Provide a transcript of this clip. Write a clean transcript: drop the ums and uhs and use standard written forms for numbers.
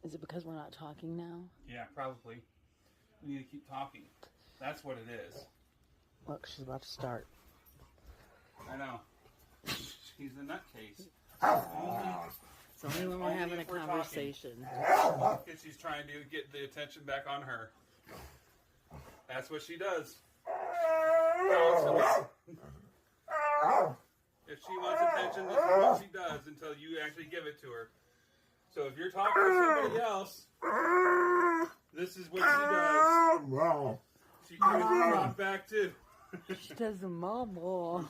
Is it because we're not talking now? Yeah, probably. We need to keep talking. That's what it is. Look, she's about to start. I know. He's a nutcase. It's only when we're having a conversation. Because she's trying to get the attention back on her. That's what she does. If she wants attention, this is what she does until you actually give it to her. So if you're talking to somebody else, this is what she does. She gives you talk back too. She does the mumble.